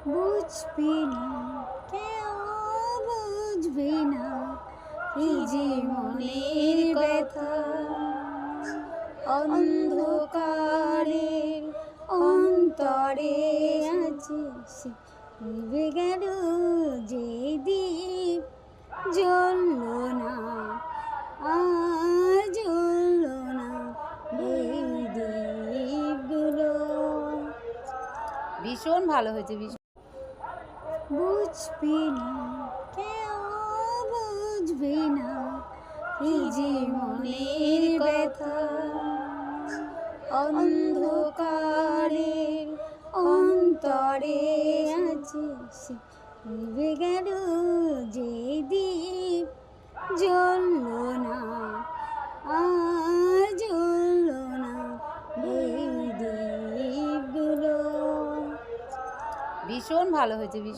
বুঝবি না, কেউ বুঝবি না, কি যে মনের ব্যথা। অন্ধকারের অন্তরে আছিস, নিভে গেল যে দীপ, জ্বলল না আর জ্বলল না এই দীপগুলো। ভীষণ ভালো হয়েছে, ভীষণ। বুঝবি না, কেউ বুঝবি না, কি যে মনের ব্যথা। অন্ধকারের অন্তরে আছিস, নিভে গেল যে দীপ, জ্বলল না আর জ্বলল না এই দীপগুলো। ভীষণ ভালো হয়েছে, ভীষণ।